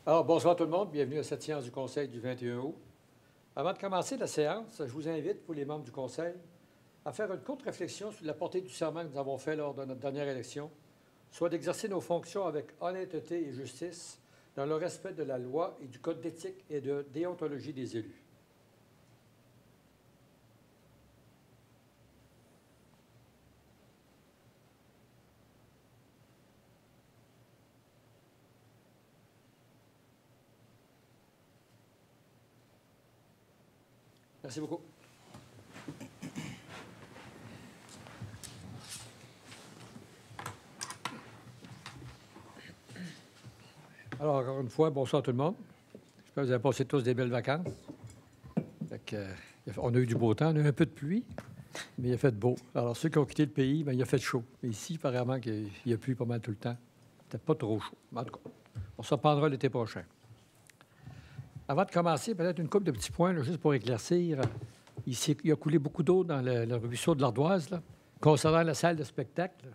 Alors, bonsoir tout le monde. Bienvenue à cette séance du Conseil du 21 août. Avant de commencer la séance, je vous invite, pour les membres du Conseil, à faire une courte réflexion sur la portée du serment que nous avons fait lors de notre dernière élection, soit d'exercer nos fonctions avec honnêteté et justice dans le respect de la loi et du code d'éthique et de déontologie des élus. Merci beaucoup. Alors, encore une fois, bonsoir tout le monde. J'espère que vous avez passé tous des belles vacances. On a eu du beau temps, on a eu un peu de pluie, mais il a fait beau. Alors, ceux qui ont quitté le pays, bien, il a fait chaud. Mais ici, apparemment, qu'il y a plu pas mal tout le temps. C'était pas trop chaud. Mais en tout cas, on se reprendra l'été prochain. Avant de commencer, peut-être une couple de petits points, là, juste pour éclaircir. Il a coulé beaucoup d'eau dans le ruisseau de l'Ardoise, là, concernant la salle de spectacle.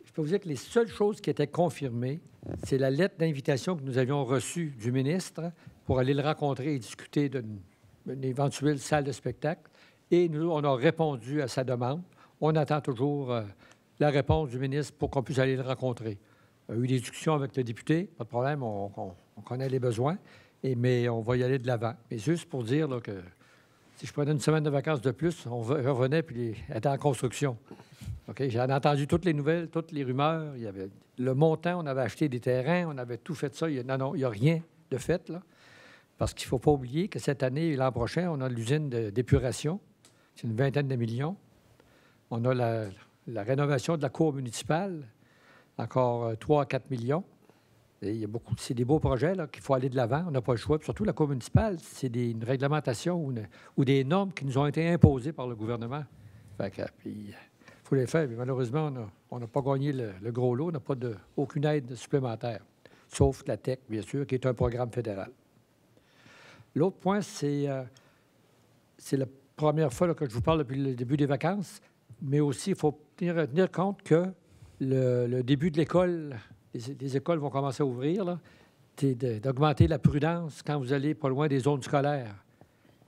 Je peux vous dire que les seules choses qui étaient confirmées, c'est la lettre d'invitation que nous avions reçue du ministre pour aller le rencontrer et discuter d'une éventuelle salle de spectacle. Et nous, on a répondu à sa demande. On attend toujours la réponse du ministre pour qu'on puisse aller le rencontrer. On a eu des discussions avec le député, pas de problème, on connaît les besoins, mais on va y aller de l'avant. Mais juste pour dire là, que si je prenais une semaine de vacances de plus, on revenait puis elle était en construction. OK? J'en ai entendu toutes les nouvelles, toutes les rumeurs. Il y avait le montant, on avait acheté des terrains, on avait tout fait ça. Non, il n'y a rien de fait, là. Parce qu'il ne faut pas oublier que cette année et l'an prochain, on a l'usine d'épuration. C'est une vingtaine de millions. On a la rénovation de la cour municipale, encore 3 à 4 millions. Et il y a beaucoup, c'est des beaux projets là, qu'il faut aller de l'avant. On n'a pas le choix. Puis surtout, la cour municipale, c'est une réglementation ou des normes qui nous ont été imposées par le gouvernement. Fait que, puis, il faut les faire. Mais malheureusement, on n'a pas gagné le gros lot. On n'a pas aucune aide supplémentaire, sauf la TEC, bien sûr, qui est un programme fédéral. L'autre point, c'est la première fois là, que je vous parle depuis le début des vacances, mais aussi, il faut tenir compte que le début de l'école... Les écoles vont commencer à ouvrir, là, d'augmenter la prudence quand vous allez pas loin des zones scolaires,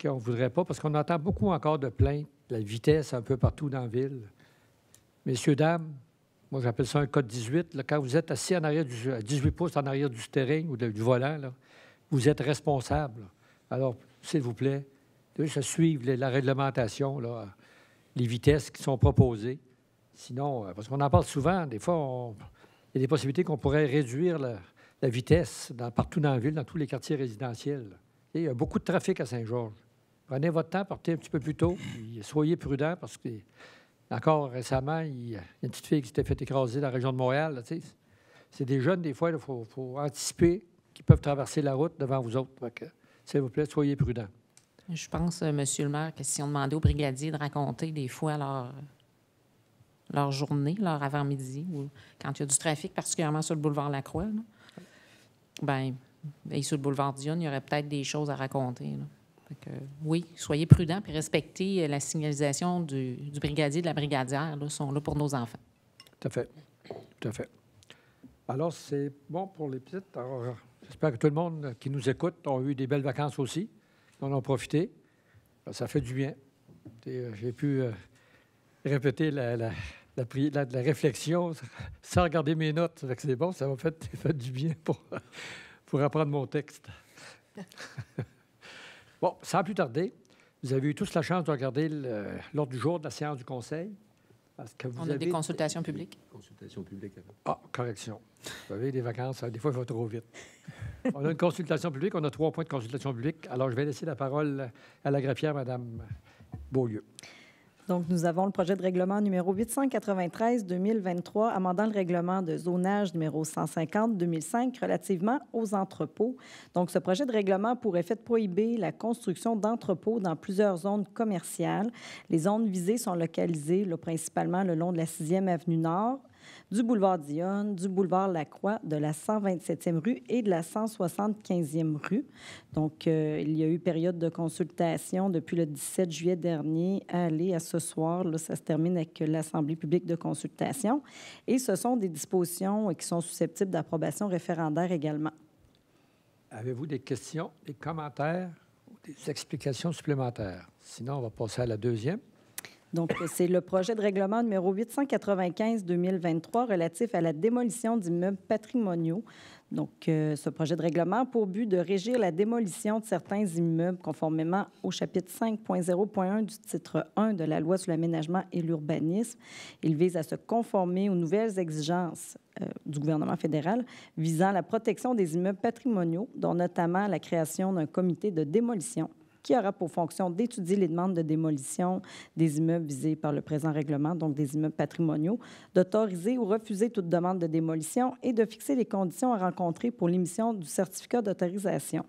qu'on ne voudrait pas, parce qu'on entend beaucoup encore de plaintes, la vitesse un peu partout dans la ville. Messieurs, dames, moi, j'appelle ça un code 18. Là, quand vous êtes assis en arrière à 18 pouces en arrière du steering ou du volant, là, vous êtes responsable. Alors, s'il vous plaît, de suivre la réglementation, là, les vitesses qui sont proposées. Sinon, parce qu'on en parle souvent, des fois, il y a des possibilités qu'on pourrait réduire la vitesse partout dans la ville, dans tous les quartiers résidentiels. Et il y a beaucoup de trafic à Saint-Georges. Prenez votre temps, partez un petit peu plus tôt, puis soyez prudents parce que, encore récemment, il y a une petite fille qui s'était fait écraser dans la région de Montréal. Là, c'est des jeunes, des fois, il faut anticiper qu'ils peuvent traverser la route devant vous autres. Donc, s'il vous plaît, soyez prudents. Je pense, M. le maire, que si on demandait aux brigadiers de raconter des fois leur journée, leur avant-midi, ou quand il y a du trafic, particulièrement sur le boulevard Lacroix, là, bien, et sur le boulevard Dionne, il y aurait peut-être des choses à raconter. Là. Fait que, oui, soyez prudents et respectez la signalisation du brigadier et de la brigadière. Là, sont là pour nos enfants. Tout à fait. Tout à fait. Alors, c'est bon pour les petites. Alors, j'espère que tout le monde qui nous écoute a eu des belles vacances aussi. On en a profité. Ça fait du bien. J'ai pu répéter la réflexion sans regarder mes notes. C'est bon, ça m'a fait du bien pour apprendre mon texte. Bon, sans plus tarder, vous avez eu tous la chance de regarder l'ordre du jour de la séance du Conseil. Parce que On a des consultations publiques. Consultation publique. Ah, correction. Vous avez des vacances, des fois, il va trop vite. On a une consultation publique, on a 3 points de consultation publique. Alors, je vais laisser la parole à la greffière, Mme Beaulieu. Donc, nous avons le projet de règlement numéro 893-2023, amendant le règlement de zonage numéro 150-2005 relativement aux entrepôts. Donc, ce projet de règlement a pour effet de prohiber la construction d'entrepôts dans plusieurs zones commerciales. Les zones visées sont localisées là, principalement le long de la 6e avenue Nord, du boulevard Dionne, du boulevard Lacroix, de la 127e rue et de la 175e rue. Donc, il y a eu période de consultation depuis le 17 juillet dernier à aller à ce soir. Là, ça se termine avec l'Assemblée publique de consultation. Et ce sont des dispositions qui sont susceptibles d'approbation référendaire également. Avez-vous des questions, des commentaires ou des explications supplémentaires? Sinon, on va passer à la deuxième. Donc, c'est le projet de règlement numéro 895-2023 relatif à la démolition d'immeubles patrimoniaux. Donc, ce projet de règlement a pour but de régir la démolition de certains immeubles conformément au chapitre 5.0.1 du titre 1 de la Loi sur l'aménagement et l'urbanisme. Il vise à se conformer aux nouvelles exigences du gouvernement fédéral visant la protection des immeubles patrimoniaux, dont notamment la création d'un comité de démolition qui aura pour fonction d'étudier les demandes de démolition des immeubles visés par le présent règlement, donc des immeubles patrimoniaux, d'autoriser ou refuser toute demande de démolition et de fixer les conditions à rencontrer pour l'émission du certificat d'autorisation.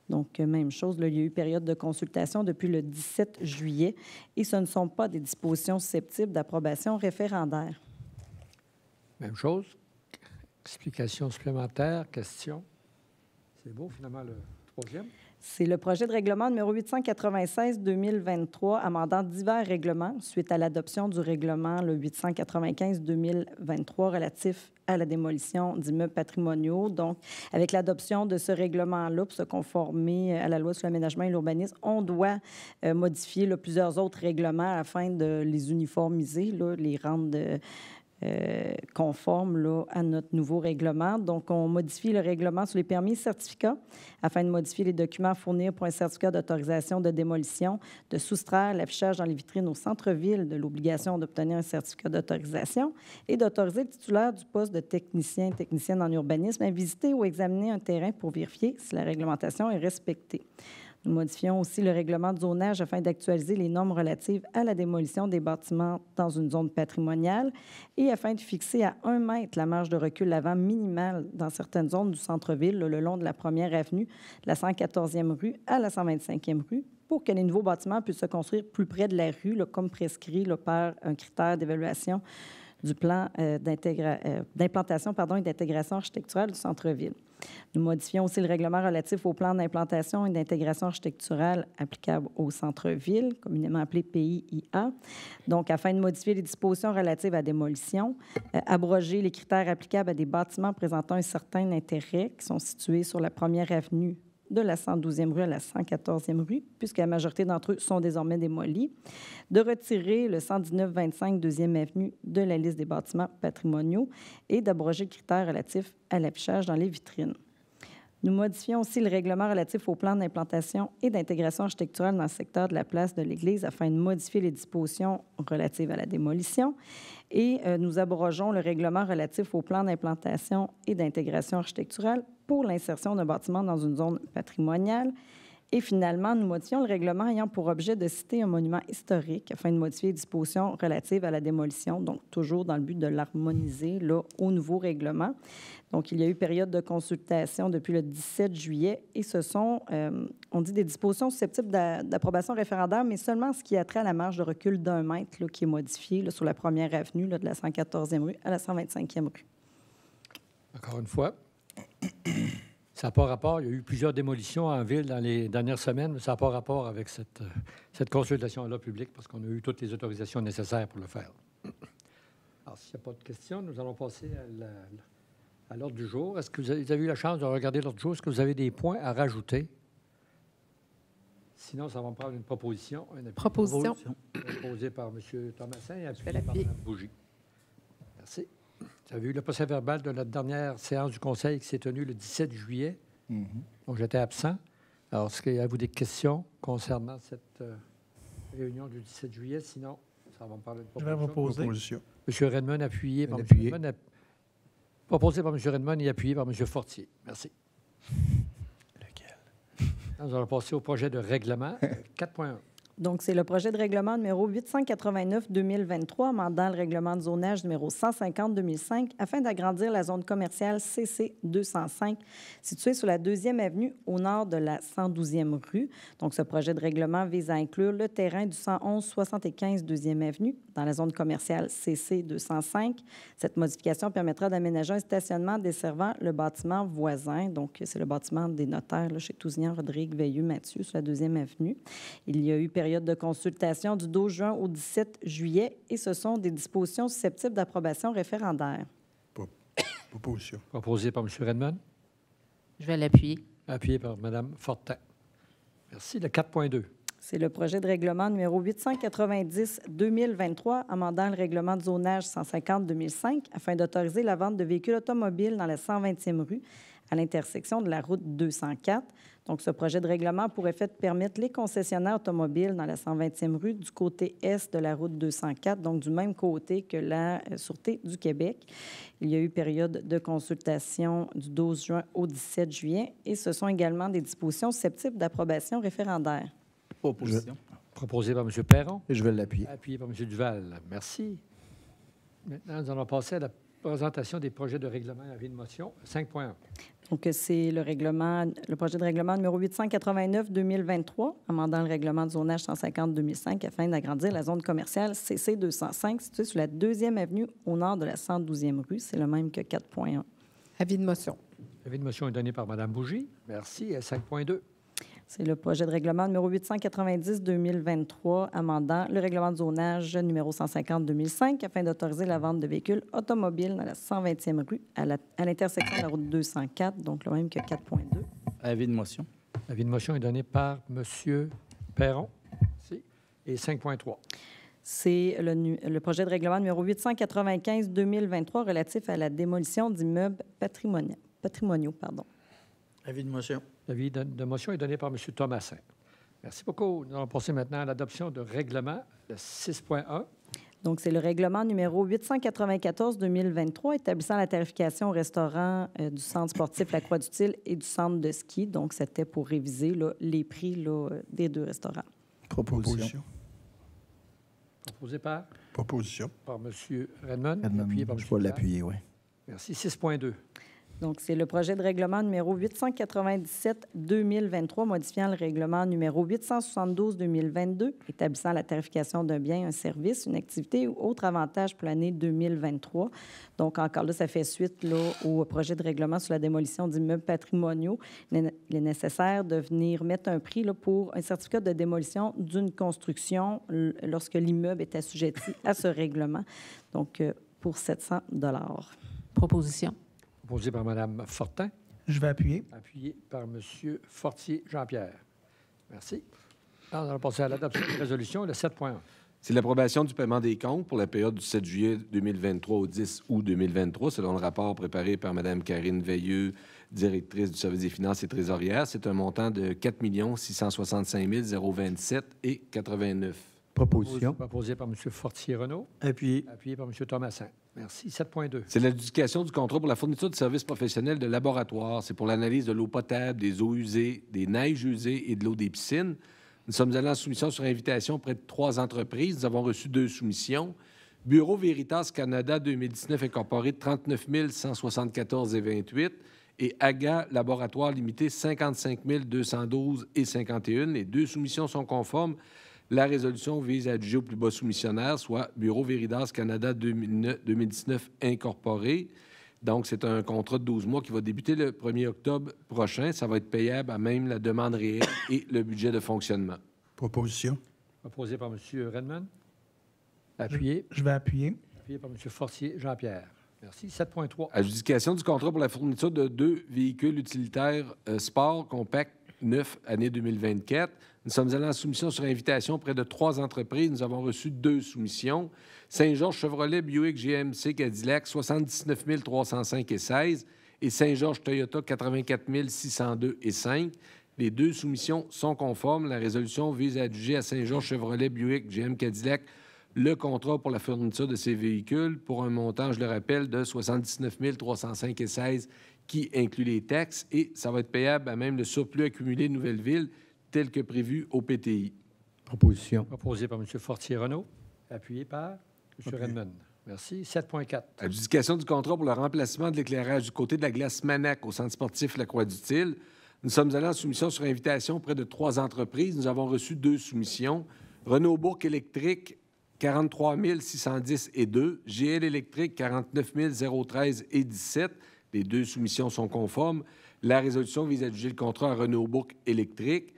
Donc, même chose, là, il y a eu période de consultation depuis le 17 juillet et ce ne sont pas des dispositions susceptibles d'approbation référendaire. Même chose. Explication supplémentaire, question. C'est beau, finalement, le troisième. C'est le projet de règlement numéro 896-2023, amendant divers règlements suite à l'adoption du règlement le 895-2023 relatif à la démolition d'immeubles patrimoniaux. Donc, avec l'adoption de ce règlement-là, pour se conformer à la Loi sur l'aménagement et l'urbanisme, on doit modifier là, plusieurs autres règlements afin de les uniformiser, là, les rendre conforme là, à notre nouveau règlement. Donc, on modifie le règlement sur les permis et certificats afin de modifier les documents à fournir pour un certificat d'autorisation de démolition, de soustraire l'affichage dans les vitrines au centre-ville de l'obligation d'obtenir un certificat d'autorisation et d'autoriser le titulaire du poste de technicienne en urbanisme à visiter ou examiner un terrain pour vérifier si la réglementation est respectée. Nous modifions aussi le règlement de zonage afin d'actualiser les normes relatives à la démolition des bâtiments dans une zone patrimoniale et afin de fixer à 1 mètre la marge de recul avant minimale dans certaines zones du centre-ville, le long de la 1e avenue, de la 114e rue à la 125e rue, pour que les nouveaux bâtiments puissent se construire plus près de la rue, là, comme prescrit là, par un critère d'évaluation du plan d'implantation et d'intégration architecturale du centre-ville. Nous modifions aussi le règlement relatif au plan d'implantation et d'intégration architecturale applicable au centre-ville, communément appelé PIIA. Donc, afin de modifier les dispositions relatives à la démolition, abroger les critères applicables à des bâtiments présentant un certain intérêt qui sont situés sur la 1e avenue de la 112e rue à la 114e rue, puisque la majorité d'entre eux sont désormais démolis, de retirer le 119-25 2e avenue de la liste des bâtiments patrimoniaux et d'abroger le critère relatif à l'affichage dans les vitrines. Nous modifions aussi le règlement relatif au plan d'implantation et d'intégration architecturale dans le secteur de la place de l'Église afin de modifier les dispositions relatives à la démolition. Et nous abrogeons le règlement relatif au plan d'implantation et d'intégration architecturale pour l'insertion d'un bâtiment dans une zone patrimoniale. Et finalement, nous modifions le règlement ayant pour objet de citer un monument historique afin de modifier les dispositions relatives à la démolition, donc toujours dans le but de l'harmoniser là, au nouveau règlement. Donc, il y a eu période de consultation depuis le 17 juillet et ce sont, on dit, des dispositions susceptibles d'approbation référendaire, mais seulement ce qui a trait à la marge de recul d'1 mètre là, qui est modifiée là, sur la 1e avenue là, de la 114e rue à la 125e rue. Encore une fois, ça n'a pas rapport. Il y a eu plusieurs démolitions en ville dans les dernières semaines, mais ça n'a pas rapport avec cette consultation-là publique parce qu'on a eu toutes les autorisations nécessaires pour le faire. Alors, s'il n'y a pas de questions, nous allons passer à l'ordre du jour. Est-ce que vous avez eu la chance de regarder l'ordre du jour? Est-ce que vous avez des points à rajouter? Sinon, ça va me prendre une proposition. Proposition. Proposée par M. Thomasin et appuyée par Mme Bougie. Merci. Vous avez eu le procès-verbal de la dernière séance du Conseil qui s'est tenue le 17 juillet. Donc, j'étais absent. Alors, est-ce qu'il y a vous des questions concernant cette réunion du 17 juillet? Sinon, ça va me parler de proposition. M. Redmond, appuyé par M. Redmond. Proposé par M. Redmond et appuyé par M. Fortier. Merci. Lequel? Nous allons passer au projet de règlement 4.1. Donc, c'est le projet de règlement numéro 889-2023, amendant le règlement de zonage numéro 150-2005 afin d'agrandir la zone commerciale CC 205 située sur la 2e avenue au nord de la 112e rue. Donc, ce projet de règlement vise à inclure le terrain du 111-75 2e avenue dans la zone commerciale CC 205. Cette modification permettra d'aménager un stationnement desservant le bâtiment voisin. Donc, c'est le bâtiment des notaires là, chez Tousignan, Rodrigue, Veilleux, Mathieu sur la 2e avenue. Il y a eu période de consultation du 12 juin au 17 juillet et ce sont des dispositions susceptibles d'approbation référendaire. Proposition. Proposé par M. Redmond. Je vais l'appuyer. appuyé par Mme Fortin. Merci. Le 4.2. C'est le projet de règlement numéro 890-2023, amendant le règlement de zonage 150-2005 afin d'autoriser la vente de véhicules automobiles dans la 120e rue à l'intersection de la route 204. Donc, ce projet de règlement pour effet de permettre les concessionnaires automobiles dans la 120e rue du côté est de la route 204, donc du même côté que la Sûreté du Québec. Il y a eu période de consultation du 12 juin au 17 juillet et ce sont également des dispositions susceptibles d'approbation référendaire. Proposition. Proposé par M. Perron. Et je vais l'appuyer. Appuyé par M. Duval. Merci. Maintenant, nous allons passer à la présentation des projets de règlement et avis de motion. 5.1. Donc, c'est le projet de règlement numéro 889-2023, amendant le règlement de zonage 150-2005 afin d'agrandir la zone commerciale CC 205 située sur la 2e avenue au nord de la 112e rue. C'est le même que 4.1. Avis de motion. L'avis de motion est donné par Mme Bougie. Merci. Et 5.2. C'est le projet de règlement numéro 890-2023, amendant le règlement de zonage numéro 150-2005 afin d'autoriser la vente de véhicules automobiles dans la 120e rue à l'intersection de la route 204, donc le même que 4.2. Avis de motion. L'avis de motion est donné par M. Perron. Merci. Et 5.3. C'est le projet de règlement numéro 895-2023 relatif à la démolition d'immeubles patrimoniaux. Avis de motion. L'avis de motion est donné par M. Thomasin. Merci beaucoup. Nous allons passer maintenant à l'adoption de règlement, le 6.1. Donc, c'est le règlement numéro 894-2023 établissant la tarification au restaurant du centre sportif La Croix-du-Til et du centre de ski. Donc, c'était pour réviser les prix des deux restaurants. Proposition. Proposé par? Proposition. Par M. Redmond. Appuyé par M. Je vais l'appuyer, oui. Merci. 6.2. Donc, c'est le projet de règlement numéro 897-2023, modifiant le règlement numéro 872-2022, établissant la tarification d'un bien, un service, une activité ou autre avantage pour l'année 2023. Donc, encore là, ça fait suite au projet de règlement sur la démolition d'immeubles patrimoniaux. Il est nécessaire de venir mettre un prix pour un certificat de démolition d'une construction lorsque l'immeuble est assujetti à ce règlement, donc pour 700 $. Proposition. Proposé par Mme Fortin. Je vais appuyer. Appuyé par M. Fortier Jean-Pierre. Merci. Alors, nous allons passer à l'adoption de résolution, le 7.1. C'est l'approbation du paiement des comptes pour la période du 7 juillet 2023 au 10 août 2023, selon le rapport préparé par Mme Karine Veilleux, directrice du service des finances et trésorière. C'est un montant de 4 665 027,89 $. Proposition. Proposé par M. Fortier-Renaud. Appuyé. Appuyé par M. Thomasin. Merci. 7.2. C'est l'adjudication du contrat pour la fourniture de services professionnels de laboratoire. C'est pour l'analyse de l'eau potable, des eaux usées, des neiges usées et de l'eau des piscines. Nous sommes allés en soumission sur invitation auprès de 3 entreprises. Nous avons reçu 2 soumissions. Bureau Veritas Canada 2019 incorporé 39 174,28 et AGA Laboratoire Limité 55 212,51. Les 2 soumissions sont conformes. La résolution vise à adjuger au plus bas soumissionnaire, soit Bureau Veritas Canada 2019 incorporé. Donc, c'est un contrat de 12 mois qui va débuter le 1er octobre prochain. Ça va être payable à même la demande réelle et le budget de fonctionnement. Proposition. Proposé par M. Redmond. Appuyé. Je vais appuyer. Appuyé par M. Fortier Jean-Pierre. Merci. 7.3. Adjudication du contrat pour la fourniture de 2 véhicules utilitaires sport compact 9 année 2024. Nous sommes allés en soumission sur invitation auprès de 3 entreprises. Nous avons reçu 2 soumissions. Saint-Georges Chevrolet Buick GMC Cadillac 79 305,16 et Saint-Georges Toyota 84 602,5. Les 2 soumissions sont conformes. La résolution vise à adjuger à Saint-Georges Chevrolet Buick GM Cadillac le contrat pour la fourniture de ces véhicules pour un montant, je le rappelle, de 79 305,16 qui inclut les taxes et ça va être payable à même le surplus accumulé de Nouvelle-Ville tel que prévu au PTI. Proposition. Proposé par M. Fortier-Renaud. Appuyé par M. Redmond. Merci. 7.4. Adjudication du contrat pour le remplacement de l'éclairage du côté de la glace Manac au centre sportif La Croix-du-Til. Nous sommes allés en soumission sur invitation auprès de 3 entreprises. Nous avons reçu 2 soumissions. Renault Bourg électrique 43 610,2, GL électrique 49 013,17. Les 2 soumissions sont conformes. La résolution vise à adjuger le contrat à Renault Bourg électrique.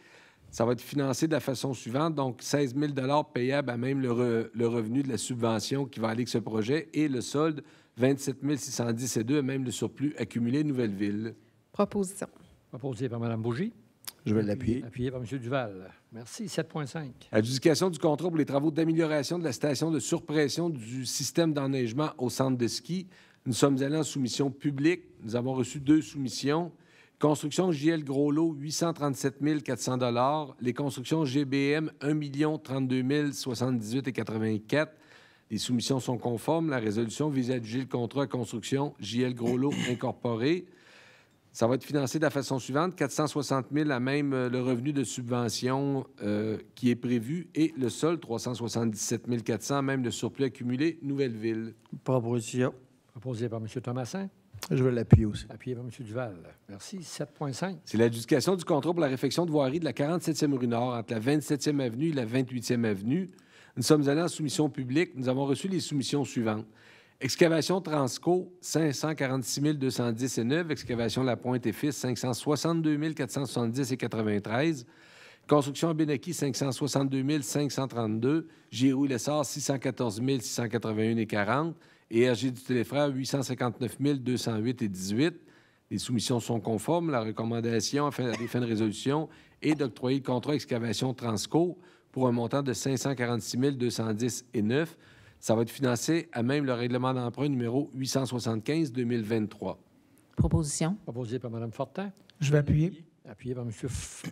Ça va être financé de la façon suivante, donc 16 000 $ payables à même le revenu de la subvention qui va aller avec ce projet et le solde, 27 610,2 à même le surplus accumulé Nouvelle-Ville. Proposition. Proposé par Mme Bougie. Je vais l'appuyer. Appuyé par M. Duval. Merci. 7.5. Adjudication du contrat pour les travaux d'amélioration de la station de surpression du système d'enneigement au centre de ski. Nous sommes allés en soumission publique. Nous avons reçu 2 soumissions. Construction JL Gros-Lot, 837 400 $. Les constructions GBM, 1 032 078,84 $. Les soumissions sont conformes. La résolution vise à adjuger le contrat à construction JL Gros-Lot incorporé. Ça va être financé de la façon suivante. 460 000 à même le revenu de subvention qui est prévu et le sol, 377 400 à même le surplus accumulé Nouvelle-Ville. Proposition. Proposé par M. Thomasin. Je vais l'appuyer aussi. Appuyé par M. Duval. Merci. 7.5. C'est l'adjudication du contrat pour la réfection de voirie de la 47e rue Nord entre la 27e avenue et la 28e avenue. Nous sommes allés en soumission publique. Nous avons reçu les soumissions suivantes. Excavation Transco, 546 210,9. Excavation La Pointe et Fils, 562 470,93. Construction Benaki, 562 532. Giroux Lessard, 614 681,40. Et RG du Téléfrère, 859 208,18. Les soumissions sont conformes. La recommandation à des fins de résolution est d'octroyer le contrat excavation Transco pour un montant de 546 210,9. Ça va être financé à même le règlement d'emprunt numéro 875-2023. Proposition. Proposé par Mme Fortin. Je vais appuyer. Appuyé par M.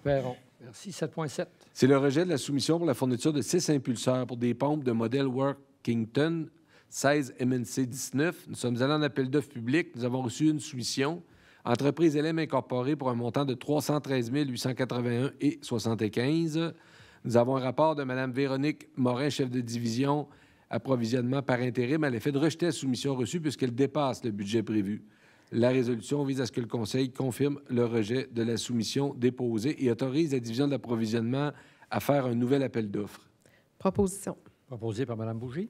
Perron. Merci. 7.7. C'est le rejet de la soumission pour la fourniture de 6 impulseurs pour des pompes de modèle Workington 16 MNC 19. Nous sommes allés en appel d'offres public. Nous avons reçu une soumission. Entreprise LM incorporée pour un montant de 313 881,75. Nous avons un rapport de Mme Véronique Morin, chef de division approvisionnement par intérim, à l'effet de rejeter la soumission reçue puisqu'elle dépasse le budget prévu. La résolution vise à ce que le Conseil confirme le rejet de la soumission déposée et autorise la division de l'approvisionnement à faire un nouvel appel d'offres. Proposition. Proposé par Mme Bougie.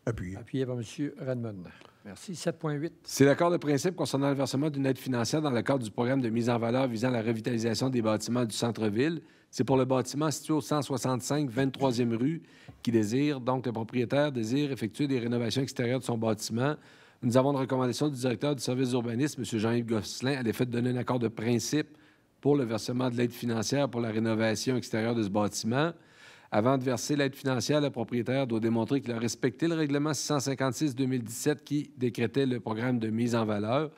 Appuyé. Appuyé par M. Redmond. Merci. 7.8. C'est l'accord de principe concernant le versement d'une aide financière dans le cadre du programme de mise en valeur visant la revitalisation des bâtiments du centre-ville. C'est pour le bâtiment situé au 165 23e rue qui désire, donc le propriétaire désire effectuer des rénovations extérieures de son bâtiment. Nous avons une recommandation du directeur du service d'urbanisme, M. Jean-Yves Gosselin, à l'effet de donner un accord de principe pour le versement de l'aide financière pour la rénovation extérieure de ce bâtiment. Avant de verser l'aide financière, le propriétaire doit démontrer qu'il a respecté le règlement 656-2017 qui décrétait le programme de mise en valeur.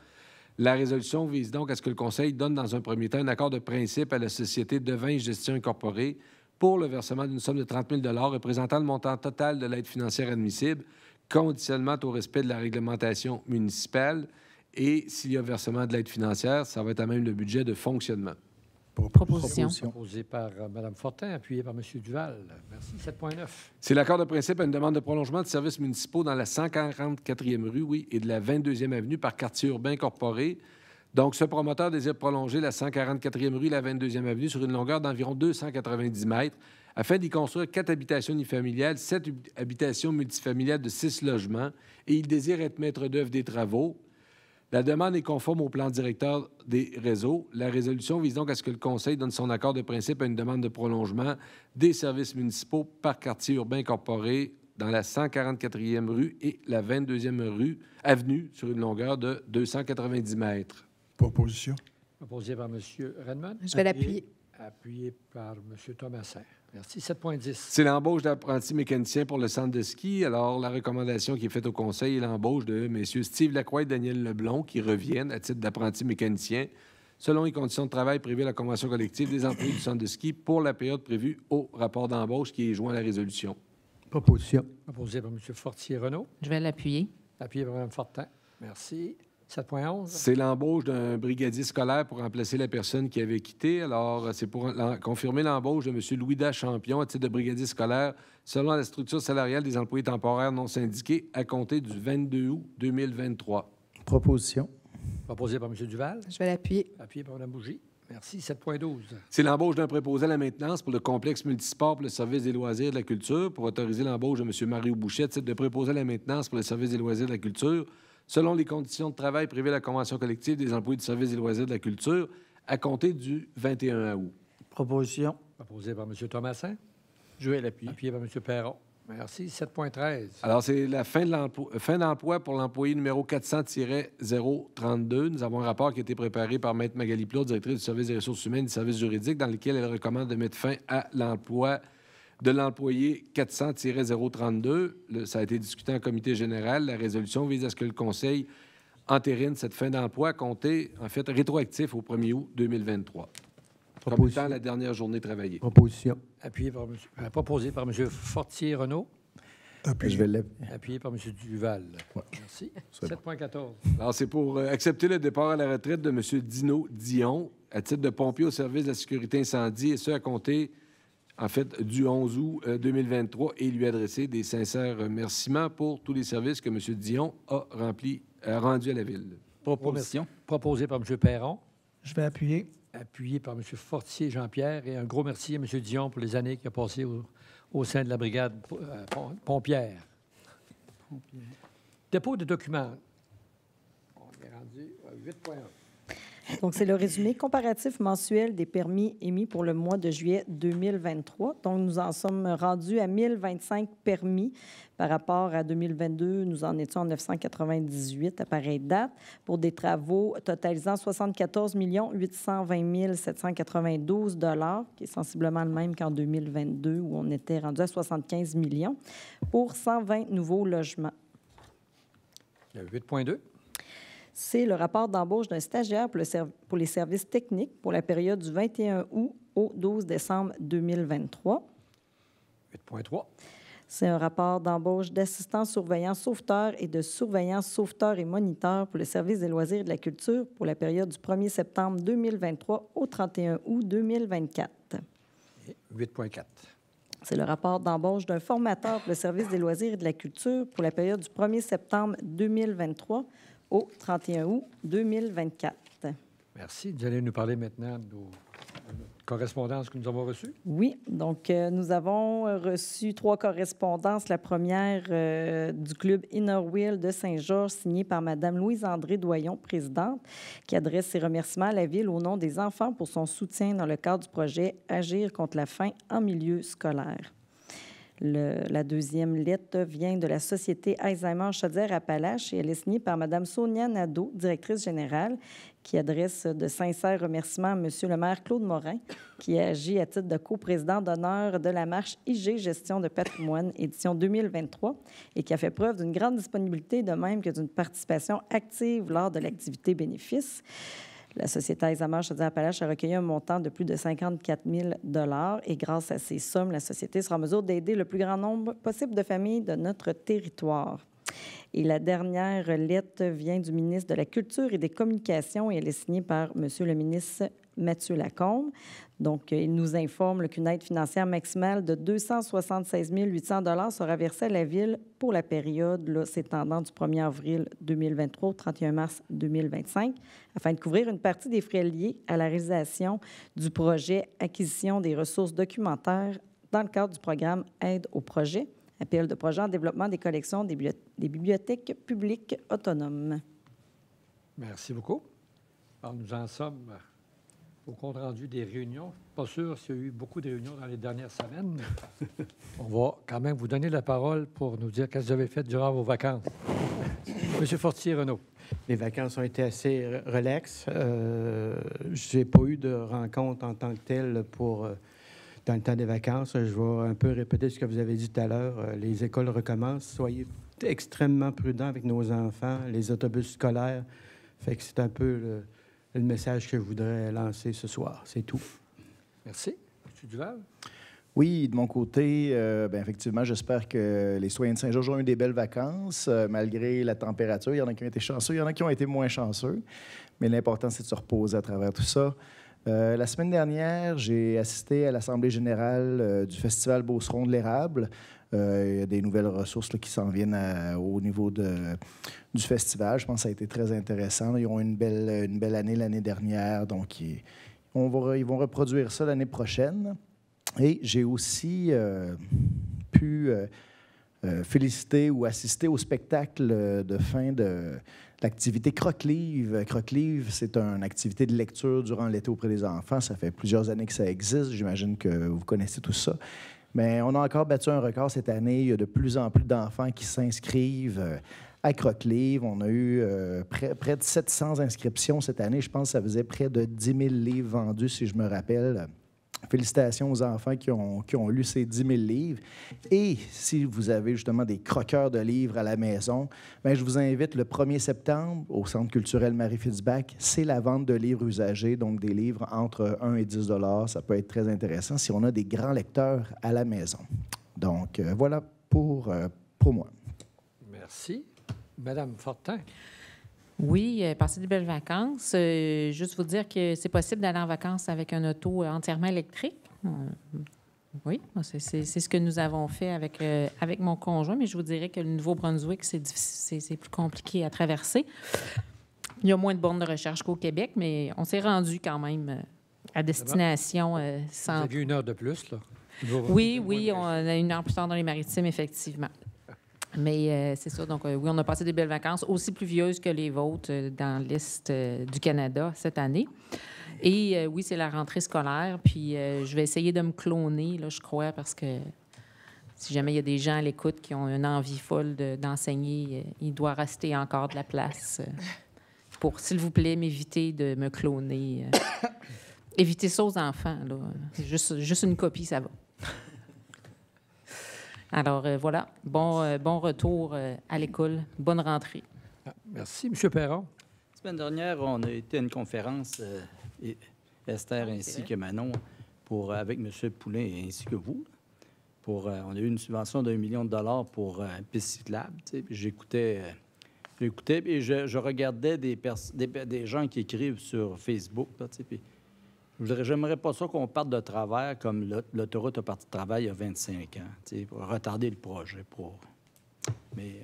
La résolution vise donc à ce que le Conseil donne dans un premier temps un accord de principe à la société Devin Gestion Incorporée pour le versement d'une somme de 30 000 représentant le montant total de l'aide financière admissible, conditionnement au respect de la réglementation municipale. Et s'il y a versement de l'aide financière, ça va être à même le budget de fonctionnement. Proposition. Proposé par Mme Fortin, appuyé par M. Duval. Merci. 7.9. C'est l'accord de principe à une demande de prolongement de services municipaux dans la 144e rue, oui, et de la 22e avenue par Quartier Urbain Incorporé. Donc, ce promoteur désire prolonger la 144e rue et la 22e avenue sur une longueur d'environ 290 mètres afin d'y construire 4 habitations unifamiliales, 7 habitations multifamiliales de 6 logements et il désire être maître d'œuvre des travaux. La demande est conforme au plan directeur des réseaux. La résolution vise donc à ce que le Conseil donne son accord de principe à une demande de prolongement des services municipaux par Quartier Urbain Incorporé dans la 144e rue et la 22e avenue sur une longueur de 290 mètres. Proposition. Proposé par M. Redmond. Je vais l'appuyer. Appuyé par M. Thomasin. Merci. 7.10. C'est l'embauche d'apprentis mécaniciens pour le centre de ski. Alors, la recommandation qui est faite au Conseil est l'embauche de messieurs Steve Lacroix et Daniel Leblond qui reviennent à titre d'apprentis mécaniciens selon les conditions de travail prévues à la convention collective des employés du centre de ski pour la période prévue au rapport d'embauche qui est joint à la résolution. Proposition. Proposé par M. Fortier-Renaud. Je vais l'appuyer. Appuyé par Mme Fortin. Merci. 7.11. C'est l'embauche d'un brigadier scolaire pour remplacer la personne qui avait quitté. Alors, c'est pour confirmer l'embauche de M. Louis-Da Champion à titre de brigadier scolaire selon la structure salariale des employés temporaires non syndiqués à compter du 22 août 2023. Proposition. Proposé par M. Duval. Je vais l'appuyer. Appuyé par Mme Bougie. Merci. 7.12. C'est l'embauche d'un préposé à la maintenance pour le complexe multisport pour le service des loisirs et de la culture pour autoriser l'embauche de M. Mario Boucher à titre de préposé à la maintenance pour le service des loisirs et de la culture selon les conditions de travail prévues à la convention collective des employés du service des loisirs et de la culture à compter du 21 août. Proposition. Proposé par M. Thomasin. Je vais l'appuyer. Appuyé par M. Perron. Merci. 7.13. Alors, c'est la fin d'emploi pour l'employé numéro 400-032. Nous avons un rapport qui a été préparé par Maître Magali Plot, directrice du service des ressources humaines et du service juridique, dans lequel elle recommande de mettre fin à l'emploi de l'employé 400-032. Ça a été discuté en comité général. La résolution vise à ce que le Conseil entérine cette fin d'emploi comptée, en fait, rétroactif au 1er août 2023. Comme étant la dernière journée travaillée. Proposition. Proposé par M. Fortier-Renaud. Appuyé. Appuyé par M. Duval. Ouais. Merci. C'est bon. 7.14. Alors, c'est pour accepter le départ à la retraite de M. Dino Dion à titre de pompier au service de la sécurité incendie, et ce, à compter, en fait, du 11 août 2023, et lui adresser des sincères remerciements pour tous les services que M. Dion a rendus à la Ville. Proposition. Proposé par M. Perron. Je vais appuyer. Appuyé par M. Fortier Jean-Pierre. Et un gros merci à M. Dion pour les années qu'il a passées au sein de la brigade pompière. Dépôt de documents. On est rendu à 8.1. Donc, c'est le résumé comparatif mensuel des permis émis pour le mois de juillet 2023. Donc, nous en sommes rendus à 1025 permis. Par rapport à 2022, nous en étions à 998 à pareille date pour des travaux totalisant 74 820 792 $, qui est sensiblement le même qu'en 2022, où on était rendu à 75 millions, pour 120 nouveaux logements. Il y a 8.2. C'est le rapport d'embauche d'un stagiaire pour les services techniques pour la période du 21 août au 12 décembre 2023. 8.3. C'est un rapport d'embauche d'assistants surveillants sauveteurs et de surveillants sauveteurs et moniteurs pour le service des loisirs et de la culture pour la période du 1er septembre 2023 au 31 août 2024. Et 8.4. C'est le rapport d'embauche d'un formateur pour le service des loisirs et de la culture pour la période du 1er septembre 2023 au 31 août 2024. Merci. Vous allez nous parler maintenant de nos correspondances que nous avons reçues. Oui, donc nous avons reçu 3 correspondances. La première du club Inner Wheel de Saint-Georges, signée par Mme Louise-André Doyon, présidente, qui adresse ses remerciements à la Ville au nom des enfants pour son soutien dans le cadre du projet Agir contre la faim en milieu scolaire. La deuxième lettre vient de la Société Alzheimer Chaudière-Appalaches et elle est signée par Mme Sonia Nadeau, directrice générale, qui adresse de sincères remerciements à M. le maire Claude Morin, qui agit à titre de coprésident d'honneur de la marche IG Gestion de patrimoine, édition 2023, et qui a fait preuve d'une grande disponibilité, de même que d'une participation active lors de l'activité bénéfice. La Société Alzheimer Chaudière-Appalaches a recueilli un montant de plus de 54 000 $ et grâce à ces sommes, la Société sera en mesure d'aider le plus grand nombre possible de familles de notre territoire. Et la dernière lettre vient du ministre de la Culture et des Communications et elle est signée par M. le ministre Mathieu Lacombe. Donc, il nous informe qu'une aide financière maximale de 276 800 $ sera versée à la Ville pour la période s'étendant du 1er avril 2023 au 31 mars 2025 afin de couvrir une partie des frais liés à la réalisation du projet Acquisition des ressources documentaires dans le cadre du programme Aide au projet, appel de projet en développement des collections des bibliothèques publiques autonomes. Merci beaucoup. Alors, nous en sommes au compte-rendu des réunions. Pas sûr s'il y a eu beaucoup de réunions dans les dernières semaines. On va quand même vous donner la parole pour nous dire qu'est-ce que vous avez fait durant vos vacances. Monsieur Fortier-Renaud. Les vacances ont été assez relaxes. Je n'ai pas eu de rencontre en tant que telle dans le temps des vacances. Je vais un peu répéter ce que vous avez dit tout à l'heure. Les écoles recommencent. Soyez extrêmement prudents avec nos enfants. Les autobus scolaires. Fait que c'est un peu le message que je voudrais lancer ce soir. C'est tout. Merci. M. Duval. Oui, de mon côté, effectivement, j'espère que les citoyens de Saint-Georges ont eu des belles vacances, malgré la température. Il y en a qui ont été chanceux, il y en a qui ont été moins chanceux. Mais l'important, c'est de se reposer à travers tout ça. La semaine dernière, j'ai assisté à l'Assemblée générale du Festival Beauceron de l'érable. Il y a des nouvelles ressources qui s'en viennent au niveau du festival. Je pense que ça a été très intéressant. Ils ont eu une belle année l'année dernière, donc ils vont reproduire ça l'année prochaine. Et j'ai aussi pu féliciter ou assister au spectacle de fin de l'activité Croque-Livre. Croque-Livre, c'est une activité de lecture durant l'été auprès des enfants. Ça fait plusieurs années que ça existe. J'imagine que vous connaissez tout ça. Mais on a encore battu un record cette année. Il y a de plus en plus d'enfants qui s'inscrivent à Croque-Livre. On a eu près de 700 inscriptions cette année. Je pense que ça faisait près de 10 000 livres vendus, si je me rappelle. Félicitations aux enfants qui ont lu ces 10 000 livres. Et si vous avez justement des croqueurs de livres à la maison, bien, je vous invite le 1er septembre au Centre culturel Marie-Fitzbach. C'est la vente de livres usagés, donc des livres entre 1 et 10 $. Ça peut être très intéressant si on a des grands lecteurs à la maison. Donc, voilà pour moi. Merci. Madame Fortin. Oui, passer des belles vacances. Juste vous dire que c'est possible d'aller en vacances avec un auto entièrement électrique. Oui, c'est ce que nous avons fait avec mon conjoint, mais je vous dirais que le Nouveau-Brunswick, c'est plus compliqué à traverser. Il y a moins de bornes de recharge qu'au Québec, mais on s'est rendu quand même à destination sans... Vous avez 1 heure de plus, là? Oui, on a 1 heure plus tard dans les Maritimes, effectivement. Mais c'est ça. Donc, oui, on a passé des belles vacances, aussi pluvieuses que les vôtres dans l'Est du Canada cette année. Et oui, c'est la rentrée scolaire. Puis, je vais essayer de me cloner, là, je crois, parce que si jamais il y a des gens à l'écoute qui ont une envie folle d'enseigner, il doit rester encore de la place pour, s'il vous plaît, m'éviter de me cloner. Éviter ça aux enfants, là. Juste une copie, ça va. Alors, voilà. Bon retour à l'école. Bonne rentrée. Merci. M. Perron. La semaine dernière, on a été à une conférence, Esther ainsi que Manon, avec M. Poulain ainsi que vous. On a eu une subvention d'1 million de $ pour un piste cyclable. J'écoutais et je regardais des gens qui écrivent sur Facebook. Là, puis j'aimerais pas ça qu'on parte de travers comme l'autoroute a parti de travers il y a 25 ans, pour retarder le projet. Mais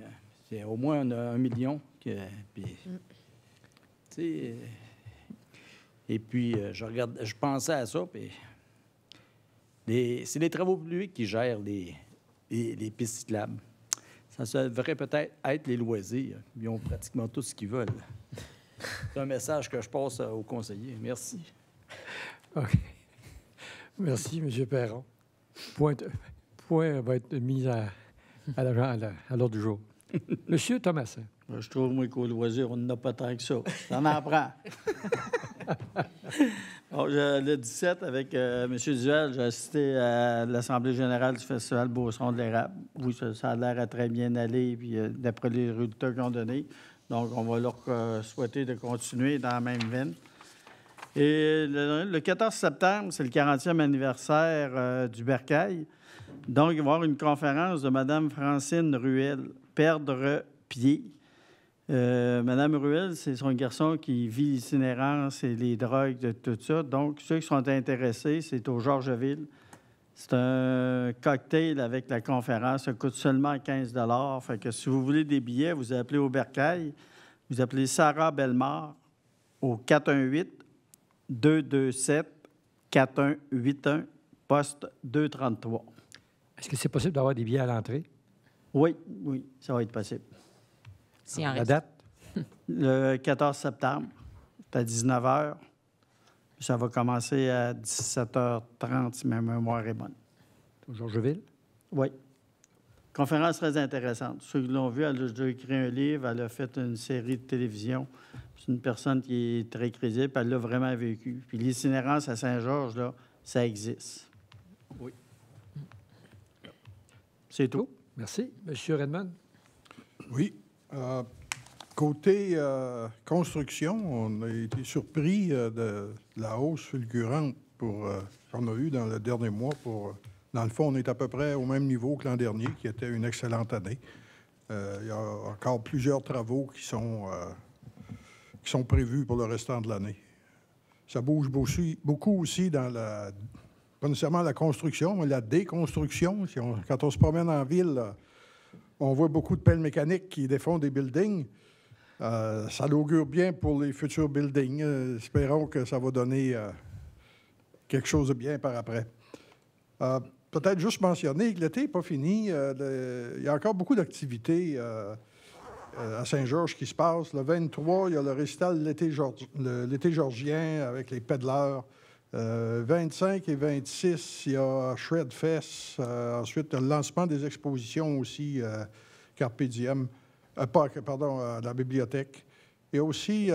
c'est au moins 1 million. Et puis, je pensais à ça. Puis c'est les travaux publics qui gèrent les pistes cyclables. Ça devrait peut-être être les loisirs. Ils ont pratiquement tout ce qu'ils veulent. C'est un message que je passe aux conseillers. Merci. OK. Merci, M. Perron. Point va être mis à l'ordre du jour. M. Thomasin. Je trouve, moi, qu'au loisir, on n'a pas tant que ça. Ça en prend. Bon, le 17, avec M. Duel, j'ai assisté à l'Assemblée générale du Festival Beauceron de l'érable. Oui, ça a l'air à très bien aller, puis d'après les résultats qu'ils ont donnés. Donc, on va leur souhaiter de continuer dans la même veine. Et le 14 septembre, c'est le 40e anniversaire du Bercail. Donc, il va y avoir une conférence de Mme Francine Ruel, Perdre pied. Mme Ruel, c'est son garçon qui vit l'itinérance et les drogues, de tout ça. Donc, ceux qui sont intéressés, c'est au Georgeville. C'est un cocktail avec la conférence. Ça coûte seulement 15 $. Fait que si vous voulez des billets, vous appelez au Bercail. Vous appelez Sarah Bellemare au 418-227-4181, poste 233. Est-ce que c'est possible d'avoir des billets à l'entrée? Oui, ça va être possible. La date? Le 14 septembre, c'est à 19 h. Ça va commencer à 17h30, si ma mémoire est bonne. Au Georgeville? Oui. Conférence très intéressante. Ceux qui l'ont vu, elle a déjà écrit un livre, elle a fait une série de télévision. C'est une personne qui est très crédible, elle l'a vraiment vécu. Puis l'itinérance à Saint-Georges, là, ça existe. Oui. C'est tout. Merci. Monsieur Redmond? Oui. Côté construction, on a été surpris de la hausse fulgurante qu'on a eue dans le dernier mois. Dans le fond, on est à peu près au même niveau que l'an dernier, qui était une excellente année. Il y a encore plusieurs travaux qui sont prévus pour le restant de l'année. Ça bouge beaucoup aussi dans pas nécessairement la construction, mais la déconstruction. Quand on se promène en ville, on voit beaucoup de pelles mécaniques qui défont des buildings. Ça l'augure bien pour les futurs buildings. Espérons que ça va donner quelque chose de bien par après. Peut-être juste mentionner que l'été n'est pas fini. Il y a encore beaucoup d'activités à Saint-Georges qui se passent. Le 23, il y a le récital de l'été georgien avec les pédaleurs. 25 et 26, il y a Shredfest. Ensuite, le lancement des expositions aussi, Carpe Diem, pardon, à la bibliothèque. Il y a aussi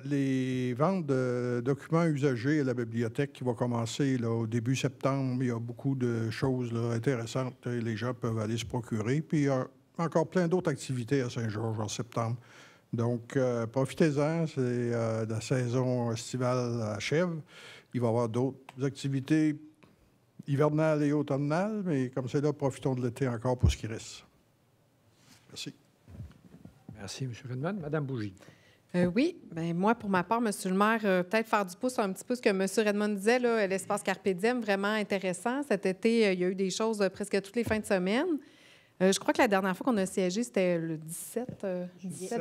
les ventes de documents usagés à la bibliothèque qui vont commencer là, au début septembre. Il y a beaucoup de choses là, intéressantes que les gens peuvent aller se procurer. Puis il y a encore plein d'autres activités à Saint-Georges en septembre. Donc, profitez-en. La saison estivale achève. Il va y avoir d'autres activités hivernales et automnales, mais comme c'est là, profitons de l'été encore pour ce qui reste. Merci. Merci, M. Redmond. Mme Bougie. Oui, bien, moi, pour ma part, M. le maire, peut-être faire du pouce un petit peu ce que M. Redmond disait, là, l'espace Carpe Diem, vraiment intéressant. Cet été, il y a eu des choses presque toutes les fins de semaine. Je crois que la dernière fois qu'on a siégé, c'était le 17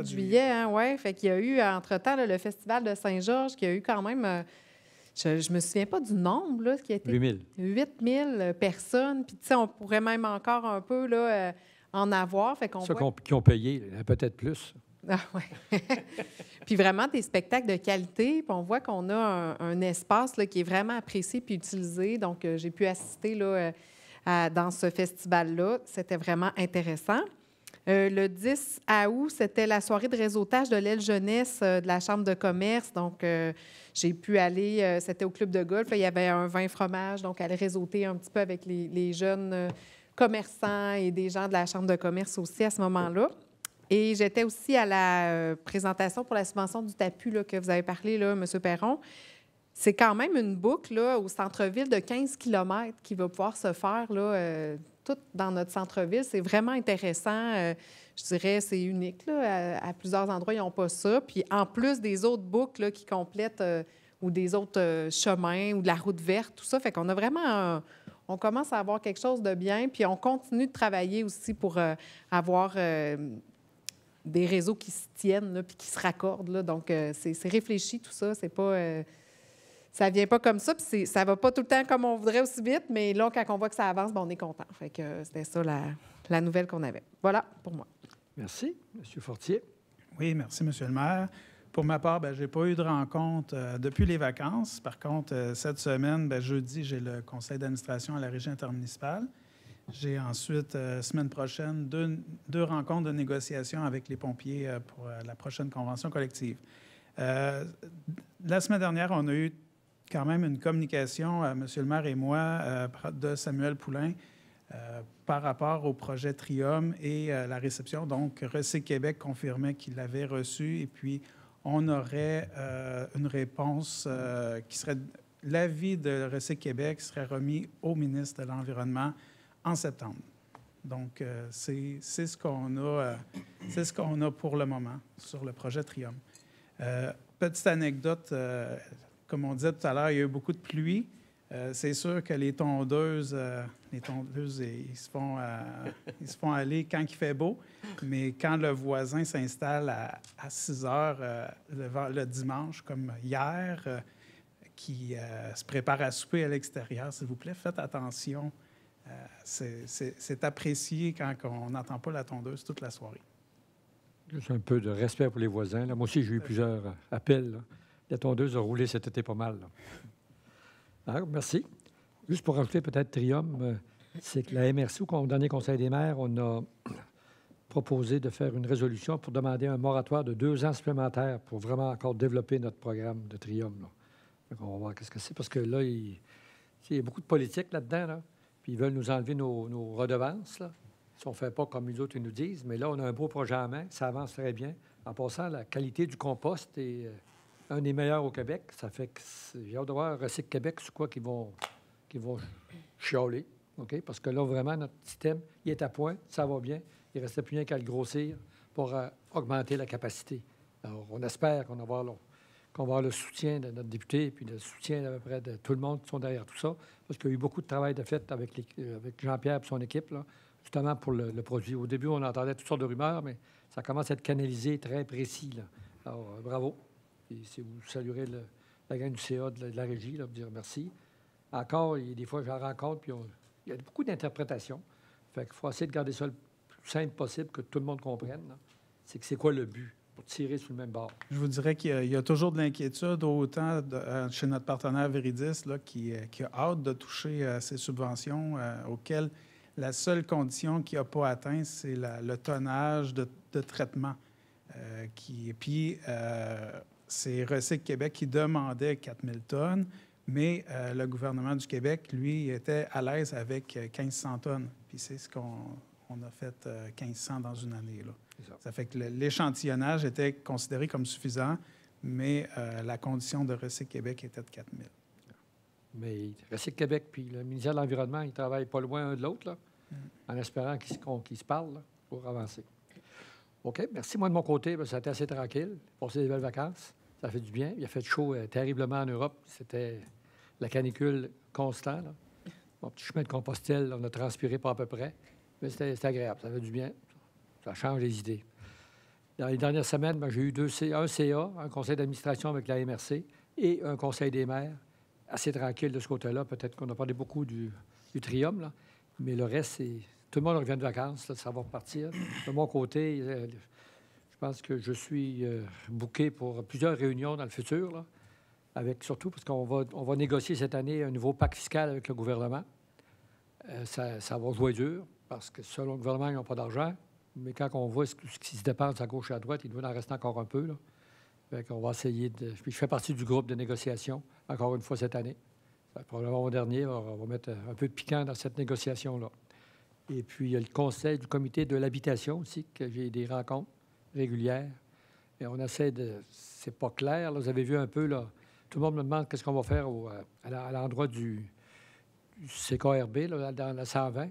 juillet. Hein, ouais. Fait qu'il y a eu, entre-temps, là, le Festival de Saint-Georges, qui a eu quand même... je ne me souviens pas du nombre, là, qui a été... 8 000. 8 000 personnes. Puis, tu sais, on pourrait même encore un peu là, en avoir. Fait qu'on Ceux voit... qui ont payé, il y en a peut-être plus. Ah, ouais. Puis vraiment des spectacles de qualité. Puis on voit qu'on a un espace là, qui est vraiment apprécié puis utilisé. Donc, j'ai pu assister là, dans ce festival-là. C'était vraiment intéressant. Le 10 août, c'était la soirée de réseautage de l'aile jeunesse de la Chambre de commerce. Donc, j'ai pu aller, c'était au club de golf. Là, il y avait un vin fromage, donc aller réseauter un petit peu avec les jeunes commerçants et des gens de la Chambre de commerce aussi à ce moment-là. Et j'étais aussi à la présentation pour la subvention du TAPU là, que vous avez parlé, là, M. Perron. C'est quand même une boucle là, au centre-ville de 15 km qui va pouvoir se faire là, tout dans notre centre-ville. C'est vraiment intéressant. Je dirais c'est unique. Là. À plusieurs endroits, ils n'ont pas ça. Puis en plus des autres boucles là, qui complètent ou des autres chemins ou de la route verte, tout ça. Fait qu'on a vraiment... on commence à avoir quelque chose de bien. Puis on continue de travailler aussi pour avoir... des réseaux qui se tiennent là, puis qui se raccordent. Là. Donc, c'est réfléchi, tout ça. C'est pas... ça vient pas comme ça, puis ça va pas tout le temps comme on voudrait aussi vite, mais là, quand on voit que ça avance, bien, on est content. Fait que c'était ça la nouvelle qu'on avait. Voilà pour moi. Merci. M. Fortier. Oui, merci, M. le maire. Pour ma part, je n'ai pas eu de rencontre depuis les vacances. Par contre, cette semaine, jeudi, j'ai le conseil d'administration à la régie intermunicipale. J'ai ensuite, semaine prochaine, deux rencontres de négociation avec les pompiers pour la prochaine convention collective. La semaine dernière, on a eu quand même une communication, M. le maire et moi, de Samuel Poulain par rapport au projet Trium et la réception. Donc, Recyc Québec confirmait qu'il l'avait reçu et puis on aurait une réponse qui serait... L'avis de Recyc Québec serait remis au ministre de l'Environnement en septembre. Donc, c'est ce qu'on a pour le moment sur le projet Trium. Petite anecdote, comme on disait tout à l'heure, il y a eu beaucoup de pluie. C'est sûr que les tondeuses ils se font aller quand il fait beau, mais quand le voisin s'installe à 6 heures le dimanche, comme hier, qui se prépare à souper à l'extérieur, s'il vous plaît, faites attention. C'est apprécié quand on n'entend pas la tondeuse toute la soirée. Juste un peu de respect pour les voisins. Là. Moi aussi, j'ai eu plusieurs appels. Là. La tondeuse a roulé cet été pas mal. Là. Alors, merci. Juste pour rajouter peut-être Trium, c'est que la MRC, au dernier Conseil des maires, on a proposé de faire une résolution pour demander un moratoire de 2 ans supplémentaires pour vraiment encore développer notre programme de Trium. Là. On va voir qu'est-ce que c'est, parce que là, il y a beaucoup de politique là-dedans, là. Puis ils veulent nous enlever nos redevances, là. Si on ne fait pas comme les autres ils nous disent. Mais là, on a un beau projet en main, ça avance très bien. En passant, la qualité du compost est un des meilleurs au Québec. Ça fait que j'ai hâte de voir Recyc Québec sur quoi qu'ils vont chialer. OK? Parce que là, vraiment, notre système, il est à point, ça va bien. Il ne restait plus rien qu'à le grossir pour augmenter la capacité. Alors, on espère qu'on va avoir le soutien de notre député, puis le soutien à peu près de tout le monde qui sont derrière tout ça, parce qu'il y a eu beaucoup de travail de fait avec Jean-Pierre et son équipe, là, justement pour le produit. Au début, on entendait toutes sortes de rumeurs, mais ça commence à être canalisé très précis. Là. Alors, bravo. Et si vous saluerez la gang du CA de la régie, là, vous dire merci. Encore, des fois, j'en rencontre, puis il y a beaucoup d'interprétations. Fait qu'il faut essayer de garder ça le plus simple possible, que tout le monde comprenne. C'est quoi le but? pour tirer sur le même bord. Je vous dirais qu'il y a toujours de l'inquiétude, autant chez notre partenaire Veridis, là, qui a hâte de toucher à ces subventions auxquelles la seule condition qu'il n'a pas atteint, c'est le tonnage de traitement. Puis, c'est Recycle Québec qui demandait 4 000 tonnes, mais le gouvernement du Québec, lui, était à l'aise avec 1 500 tonnes. Puis c'est ce qu'on a fait 1 500 dans une année, là. Ça fait que l'échantillonnage était considéré comme suffisant, mais la condition de Recycle Québec était de 4 000. Mais Recycle Québec puis le ministère de l'Environnement, ils travaillent pas loin un de l'autre, là, en espérant qu'ils se parlent là, pour avancer. OK, merci. Moi, de mon côté, ça a été assez tranquille. Passer des belles vacances. Ça fait du bien. Il a fait chaud terriblement en Europe. C'était la canicule constante. Là. Mon petit chemin de Compostelle, on a transpiré pas à peu près. Mais c'était agréable. Ça fait du bien. Ça change les idées. Dans les dernières semaines, j'ai eu un CA, un conseil d'administration avec la MRC et un conseil des maires. Assez tranquille de ce côté-là. Peut-être qu'on a parlé beaucoup du Trium, là. Mais le reste, c'est... Tout le monde revient de vacances, là, ça va repartir. De mon côté, je pense que je suis booké pour plusieurs réunions dans le futur, là, surtout parce qu'on va négocier cette année un nouveau pacte fiscal avec le gouvernement. Ça va jouer dur, parce que selon le gouvernement, ils n'ont pas d'argent. Mais quand on voit ce qui se dépense à gauche et à droite, il doit en rester encore un peu, là. Fait qu'on va essayer de... Puis je fais partie du groupe de négociation, encore une fois cette année. Probablement au dernier, on va mettre un peu de piquant dans cette négociation-là. Et puis, il y a le conseil du comité de l'habitation aussi, que j'ai des rencontres régulières. Et on essaie de... C'est pas clair, là, vous avez vu un peu, là, tout le monde me demande qu'est-ce qu'on va faire à l'endroit du CKRB, là, dans la 120.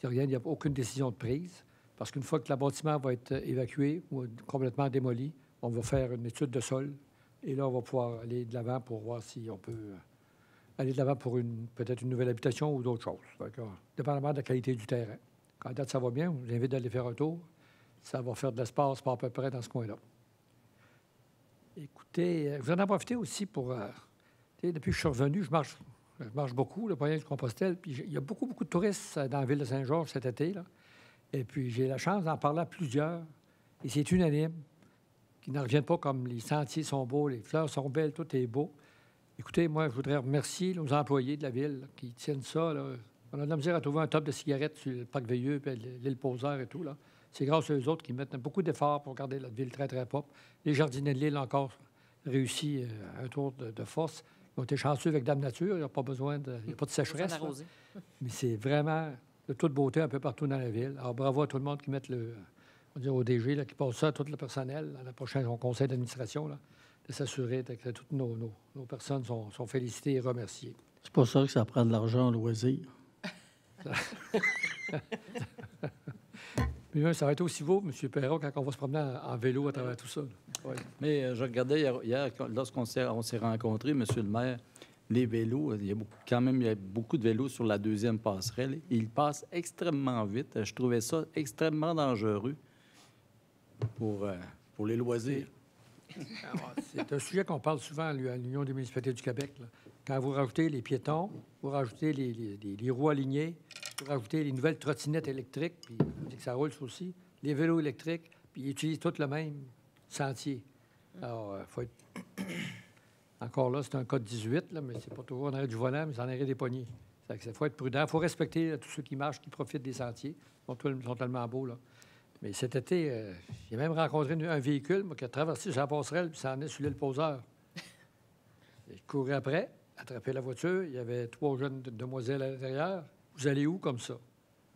Il n'y a aucune décision de prise, parce qu'une fois que le bâtiment va être évacué ou complètement démoli, on va faire une étude de sol. Et là, on va pouvoir aller de l'avant pour voir si on peut aller de l'avant pour peut-être une nouvelle habitation ou d'autres choses. Dépendamment de la qualité du terrain. Quand date, ça va bien, je vous invite d'aller faire un tour. Ça va faire de l'espace pas à peu près dans ce coin-là. Écoutez, vous en profitez aussi pour... depuis que je suis revenu, je marche beaucoup, le moyen du Compostelle, puis il y a beaucoup de touristes dans la ville de Saint-Georges cet été, là. Et puis j'ai la chance d'en parler à plusieurs, et c'est unanime, qui n'en reviennent pas comme les sentiers sont beaux, les fleurs sont belles, tout est beau. Écoutez, moi, je voudrais remercier nos employés de la ville là, qui tiennent ça, là. On a de la misère à trouver un top de cigarettes sur le parc Veilleux, puis l'île Poseur et tout, là. C'est grâce aux autres qui mettent beaucoup d'efforts pour garder la ville très, très propre. Les jardiniers de l'île ont encore réussi un tour de force. Ils ont été chanceux avec Dame Nature. Il n'y a pas besoin de... Il n'y a pas de sécheresse. Mais c'est vraiment de toute beauté un peu partout dans la ville. Alors, bravo à tout le monde qui met au DG, là, qui passe ça à tout le personnel, à la prochaine conseil d'administration, là, de s'assurer que toutes nos personnes sont félicitées et remerciées. C'est pas ça que ça prend de l'argent au loisir. Mais ça va être aussi beau, M. Perron, quand on va se promener en vélo à travers tout ça. Oui. Mais je regardais hier lorsqu'on s'est rencontrés, M. le maire, les vélos, il y a beaucoup de vélos sur la deuxième passerelle. Ils passent extrêmement vite. Je trouvais ça extrêmement dangereux pour les loisirs. C'est un sujet qu'on parle souvent à l'Union des municipalités du Québec, là. Quand vous rajoutez les piétons, vous rajoutez les roues alignées, vous rajoutez les nouvelles trottinettes électriques, puis que ça roule ça aussi, les vélos électriques, puis ils utilisent tous le même sentier. Alors, il faut être... Encore là, c'est un code 18, là, mais c'est pas toujours en arrêt du volant, mais c'est en arrêt des poignées. Il faut être prudent. Il faut respecter tous ceux qui marchent, qui profitent des sentiers. Ils sont tellement beaux, là. Mais cet été, j'ai même rencontré un véhicule qui a traversé sa passerelle puis s'en est sur l'île Poseur. Je courais après, attrapé la voiture. Il y avait 3 jeunes demoiselles à l'intérieur. Vous allez où comme ça?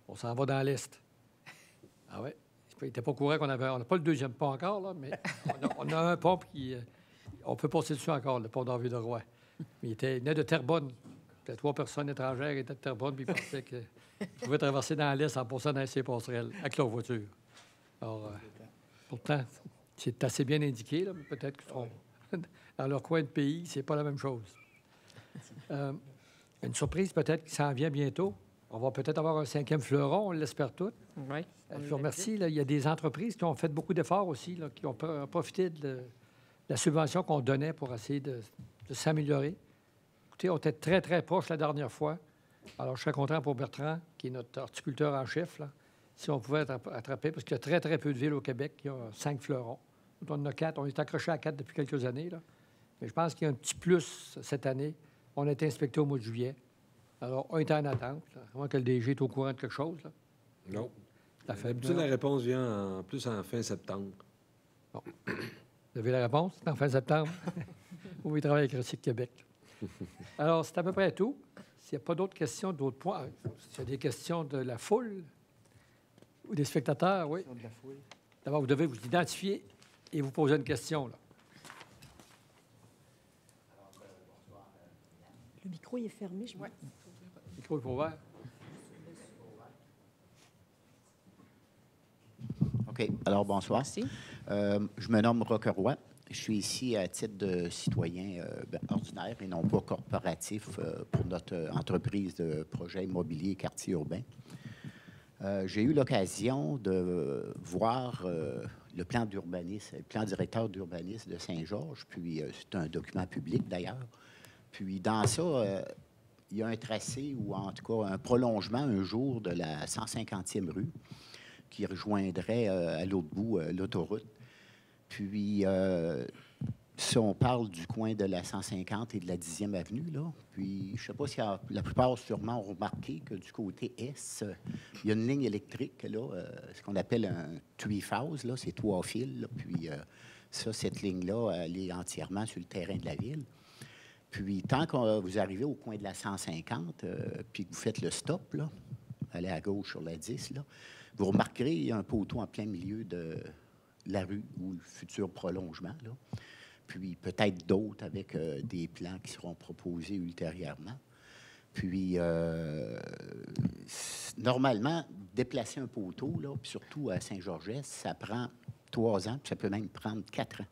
On s'en va dans l'Est. Ah ouais? Il n'était pas courant qu'on avait... On n'a pas le deuxième pont encore, là, mais on a un pont qui... on peut passer dessus encore, le pont d'Henri de Roy. Mais il venait de Terrebonne. Il y a 3 personnes étrangères qui étaient de Terrebonne, puis ils pensaient qu'ils pouvaient traverser dans l'Est en passant dans ces passerelles avec leur voiture. Alors, pourtant, c'est assez bien indiqué, là, mais peut-être qu'ils seront dans leur coin de pays, c'est pas la même chose. Une surprise peut-être qui s'en vient bientôt. On va peut-être avoir un 5e fleuron, on l'espère tous. Oui. Je vous remercie. Là, il y a des entreprises qui ont fait beaucoup d'efforts aussi, là, qui ont profité de la subvention qu'on donnait pour essayer de s'améliorer. Écoutez, on était très, très proches la dernière fois. Alors, je serais content pour Bertrand, qui est notre horticulteur en chef, là, si on pouvait attraper, parce qu'il y a très, très peu de villes au Québec qui ont 5 fleurons. On en a 4. On est accroché à 4 depuis quelques années, là. Mais je pense qu'il y a un petit plus cette année. On a été inspecté au mois de juillet. Alors, on est en attente. Là. À moins que le DG est au courant de quelque chose, là. Non. D'habitude, la réponse vient plus en fin septembre. Bon. Vous avez la réponse? C'est en fin septembre? Où il travaille avec Recycle Québec. Alors, c'est à peu près tout. S'il n'y a pas d'autres questions, d'autres points, s'il y a des questions de la foule ou des spectateurs, oui. D'abord, vous devez vous identifier et vous poser une question, là. Le micro il est fermé, je vois. Le micro est ouvert. OK. Alors, bonsoir. Merci. Je me nomme Roqueroy. Je suis ici à titre de citoyen ordinaire et non pas corporatif pour notre entreprise de projet immobilier quartier urbain. J'ai eu l'occasion de voir le plan d'urbanisme, le plan directeur d'urbanisme de Saint-Georges, puis c'est un document public d'ailleurs. Puis dans ça, il y a un tracé ou en tout cas un prolongement un jour de la 150e rue qui rejoindrait à l'autre bout l'autoroute. Puis, si on parle du coin de la 150 et de la 10e avenue, là, puis je ne sais pas si la plupart sûrement ont remarqué que du côté est, il y a une ligne électrique, là, ce qu'on appelle un three-phase, là, c'est 3 fils. Là, puis, ça, cette ligne-là, elle est entièrement sur le terrain de la ville. Puis, tant que vous arrivez au coin de la 150, puis que vous faites le stop, là, allez à gauche sur la 10, là, vous remarquerez, il y a un poteau en plein milieu de la rue ou le futur prolongement, là. Puis peut-être d'autres avec des plans qui seront proposés ultérieurement. Puis, normalement, déplacer un poteau, là, puis surtout à Saint-Georges, ça prend 3 ans, puis ça peut même prendre 4 ans.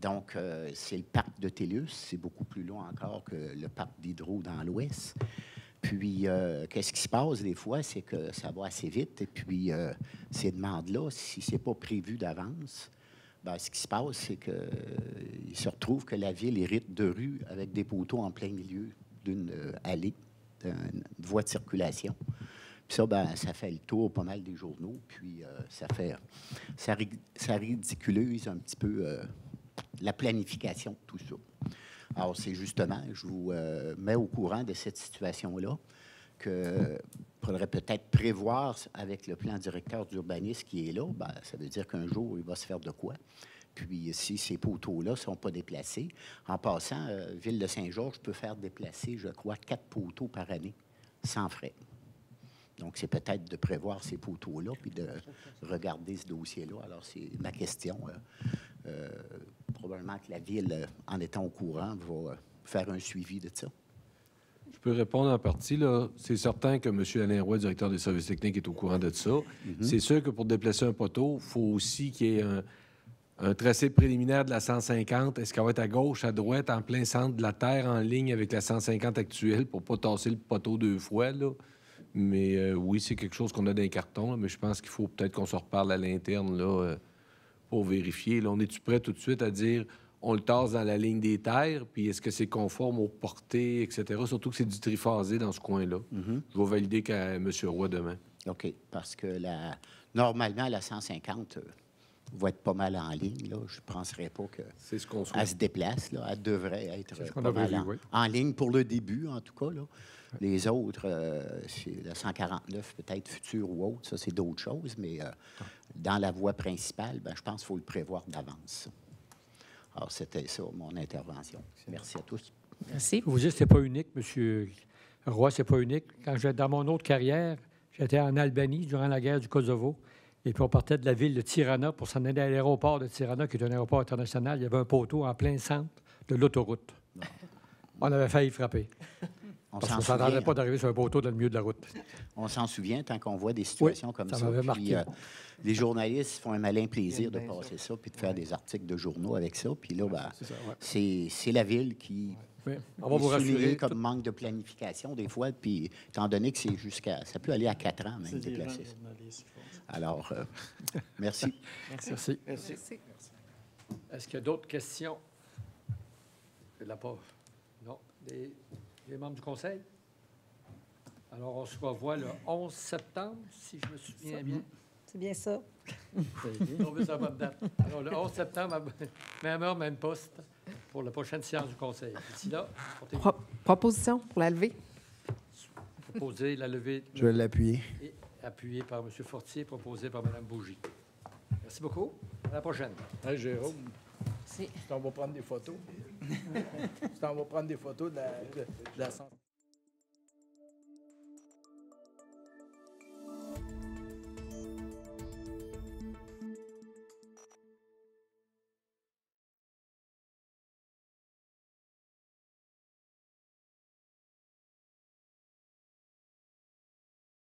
Donc, c'est le parc de Télus, c'est beaucoup plus long encore que le parc d'Hydro dans l'Ouest. Puis, qu'est-ce qui se passe des fois, c'est que ça va assez vite. Et puis, ces demandes-là, si ce n'est pas prévu d'avance, bien, ce qui se passe, c'est qu'il se retrouve que la ville hérite de rues avec des poteaux en plein milieu d'une allée, d'une voie de circulation. Puis ça, bien, ça fait le tour pas mal des journaux. Puis, ça ridiculise un petit peu la planification de tout ça. Alors, c'est justement, je vous mets au courant de cette situation-là, qu'il faudrait peut-être prévoir avec le plan directeur d'urbanisme qui est là. Bien, ça veut dire qu'un jour, il va se faire de quoi. Puis, si ces poteaux-là ne sont pas déplacés, en passant, Ville de Saint-Georges peut faire déplacer, je crois, 4 poteaux par année, sans frais. Donc, c'est peut-être de prévoir ces poteaux-là, puis de regarder ce dossier-là. Alors, c'est ma question. Probablement que la Ville, en étant au courant, va faire un suivi de ça. Je peux répondre en partie, là. C'est certain que M. Alain Roy, directeur des services techniques, est au courant de ça. C'est sûr que pour déplacer un poteau, il faut aussi qu'il y ait un tracé préliminaire de la 150. Est-ce qu'elle va être à gauche, à droite, en plein centre de la terre, en ligne avec la 150 actuelle, pour ne pas tasser le poteau 2 fois, là? Mais oui, c'est quelque chose qu'on a dans les cartons, là, mais je pense qu'il faut peut-être qu'on se reparle à l'interne, là, pour vérifier. Là, on est-tu prêt tout de suite à dire on le tasse dans la ligne des terres, puis est-ce que c'est conforme aux portées, etc. Surtout que c'est du triphasé dans ce coin-là. Je vais valider qu'à M. Roy demain. OK, parce que normalement, la 150 va être pas mal en ligne. Là. Je ne penserais pas qu'elle se déplace. Là. Elle devrait être pas mal en ligne pour le début, en tout cas. Là. Les autres, c'est la 149, peut-être future ou autre. Ça, c'est d'autres choses. Mais dans la voie principale, bien, je pense qu'il faut le prévoir d'avance. Alors, c'était ça, mon intervention. Merci à tous. Merci. Vous dites que ce n'est pas unique, M. Roy, c'est pas unique. Quand dans mon autre carrière, j'étais en Albanie durant la guerre du Kosovo. Et puis, on partait de la ville de Tirana pour s'en aller à l'aéroport de Tirana, qui est un aéroport international. Il y avait un poteau en plein centre de l'autoroute. On avait failli frapper. Parce qu'on ne s'attendait pas d'arriver sur un poteau dans le milieu de la route. On s'en souvient tant qu'on voit des situations comme ça. M'avait marqué. Puis, les journalistes font un malin plaisir de passer ça puis de faire des articles de journaux avec ça. Puis là, ben, c'est la ville qui on va vous rassurer comme manque de planification des fois. Puis étant donné que c'est ça peut aller à 4 ans même déplacer. Alors, merci. Merci. Est-ce qu'il y a d'autres questions? De la part? Non. Les membres du Conseil? Alors, on se revoit le 11 septembre, si je me souviens bien. C'est bien ça. On veut sa bonne date. Alors, le 11 septembre, même heure, même poste, pour la prochaine séance du Conseil. D'ici là, Proposition pour la levée. proposer la levée. Je vais l'appuyer. Et appuyé par M. Fortier, proposé par Mme Bougie. Merci beaucoup. À la prochaine. Hey, Jérôme, Si. on va prendre des photos. On va prendre des photos de la